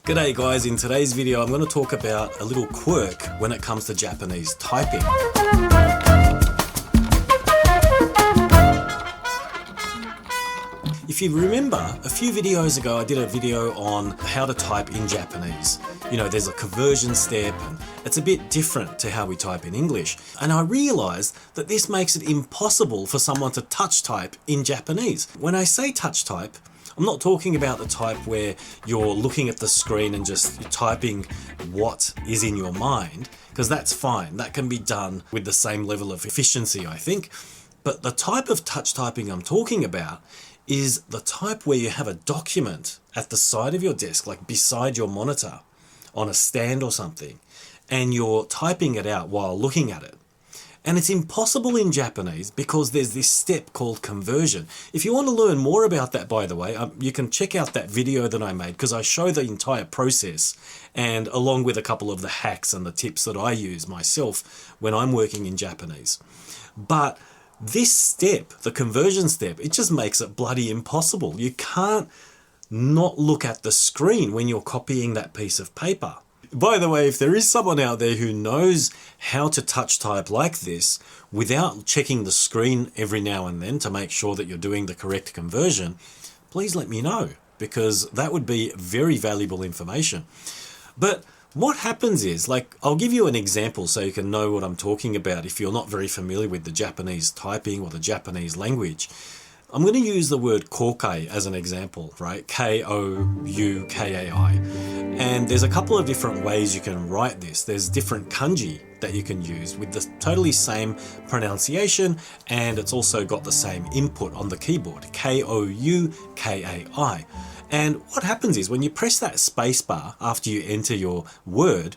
G'day guys, in today's video I'm going to talk about a little quirk when it comes to Japanese typing. If you remember, a few videos ago I did a video on how to type in Japanese. You know, there's a conversion step and it's a bit different to how we type in English. And I realized that this makes it impossible for someone to touch type in Japanese. When I say touch type, I'm not talking about the type where you're looking at the screen and just typing what is in your mind, because that's fine. That can be done with the same level of efficiency, I think. But the type of touch typing I'm talking about is the type where you have a document at the side of your desk, like beside your monitor on a stand or something, and you're typing it out while looking at it. And it's impossible in Japanese because there's this step called conversion. If you want to learn more about that, by the way, you can check out that video that I made because I show the entire process, and along with a couple of the hacks and the tips that I use myself when I'm working in Japanese. But this step, the conversion step, it just makes it bloody impossible. You can't not look at the screen when you're copying that piece of paper. By the way, if there is someone out there who knows how to touch type like this without checking the screen every now and then to make sure that you're doing the correct conversion, please let me know, because that would be very valuable information. But what happens is, like, I'll give you an example so you can know what I'm talking about if you're not very familiar with the Japanese typing or the Japanese language. I'm going to use the word kokai as an example, right? K-O-U-K-A-I. And there's a couple of different ways you can write this. There's different kanji that you can use with the totally same pronunciation, and it's also got the same input on the keyboard, K-O-U-K-A-I. And what happens is when you press that space bar after you enter your word,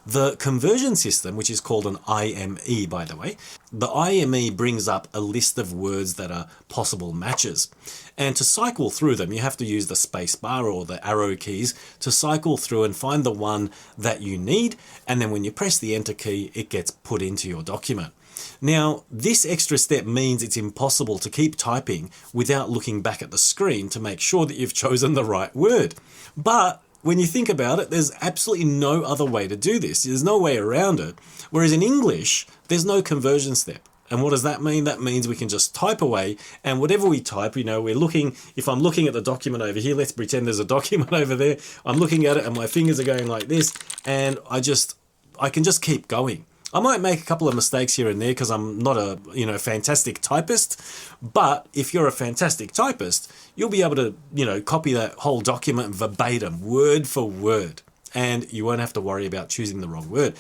the conversion system, which is called an IME, by the way, the IME brings up a list of words that are possible matches. And to cycle through them, you have to use the space bar or the arrow keys to cycle through and find the one that you need. And then when you press the enter key, it gets put into your document. Now, this extra step means it's impossible to keep typing without looking back at the screen to make sure that you've chosen the right word. But when you think about it, there's absolutely no other way to do this. There's no way around it. Whereas in English, there's no conversion step. And what does that mean? That means we can just type away, and whatever we type, you know, if I'm looking at the document over here, let's pretend there's a document over there. I'm looking at it and my fingers are going like this, and I can just keep going. I might make a couple of mistakes here and there because I'm not a fantastic typist, but if you're a fantastic typist, you'll be able to copy that whole document verbatim, word for word, and you won't have to worry about choosing the wrong word.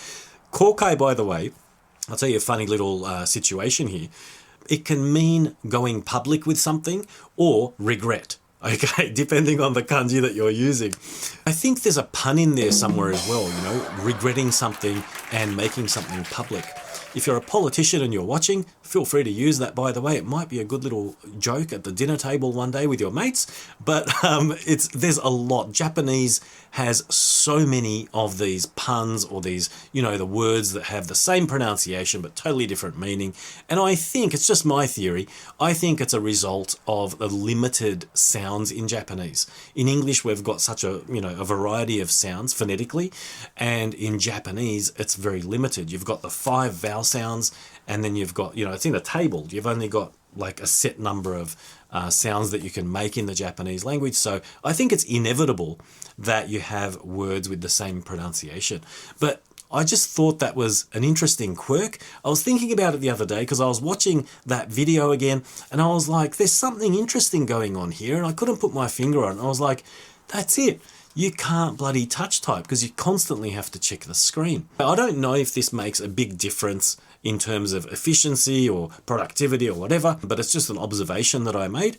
Kokai, by the way, I'll tell you a funny little situation here. It can mean going public with something or regret. Okay, depending on the kanji that you're using. I think there's a pun in there somewhere as well, regretting something and making something public. If you're a politician and you're watching, feel free to use that, by the way. It might be a good little joke at the dinner table one day with your mates, but there's a lot. Japanese has so many of these puns or these, the words that have the same pronunciation but totally different meaning. And I think, it's just my theory, I think it's a result of the limited sounds in Japanese. In English, we've got such a variety of sounds phonetically, and in Japanese, it's very limited. You've got the 5 vowel sounds, and then you've got, it's in a table. You've only got like a set number of sounds that you can make in the Japanese language. So I think it's inevitable that you have words with the same pronunciation. But I just thought that was an interesting quirk. I was thinking about it the other day because I was watching that video again, and I was like, there's something interesting going on here, and I couldn't put my finger on it. I was like, that's it. You can't bloody touch type because you constantly have to check the screen. I don't know if this makes a big difference in terms of efficiency or productivity or whatever, but it's just an observation that I made.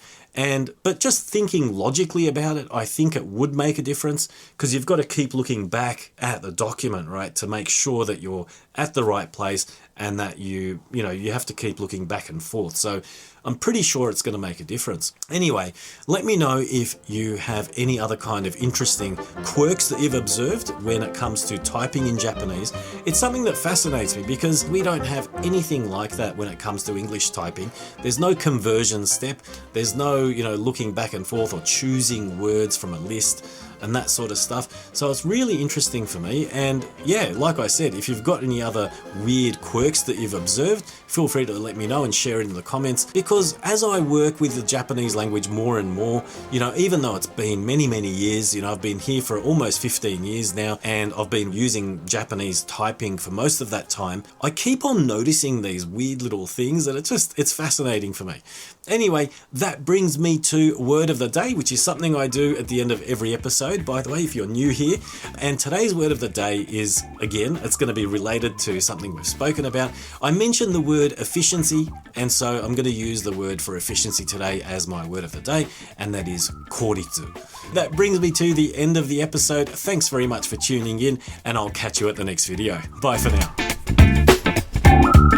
But just thinking logically about it, I think it would make a difference because you've got to keep looking back at the document, right, to make sure that you're at the right place and that you have to keep looking back and forth. So I'm pretty sure it's going to make a difference. Anyway, let me know if you have any other kind of interesting quirks that you've observed when it comes to typing in Japanese. It's something that fascinates me because we don't have anything like that when it comes to English typing. There's no conversion step. There's no, looking back and forth or choosing words from a list. and that sort of stuff. So it's really interesting for me. And yeah, like I said, if you've got any other weird quirks that you've observed, feel free to let me know and share it in the comments, because as I work with the Japanese language more and more, you know, even though it's been many, many years, you know, I've been here for almost 15 years now, and I've been using Japanese typing for most of that time, I keep on noticing these weird little things that it's fascinating for me. Anyway, that brings me to word of the day, which is something I do at the end of every episode, by the way, if you're new here. And today's word of the day is, again, it's going to be related to something we've spoken about. I mentioned the word efficiency, and so I'm going to use the word for efficiency today as my word of the day, and that is koritsu. That brings me to the end of the episode. Thanks very much for tuning in, and I'll catch you at the next video. Bye for now.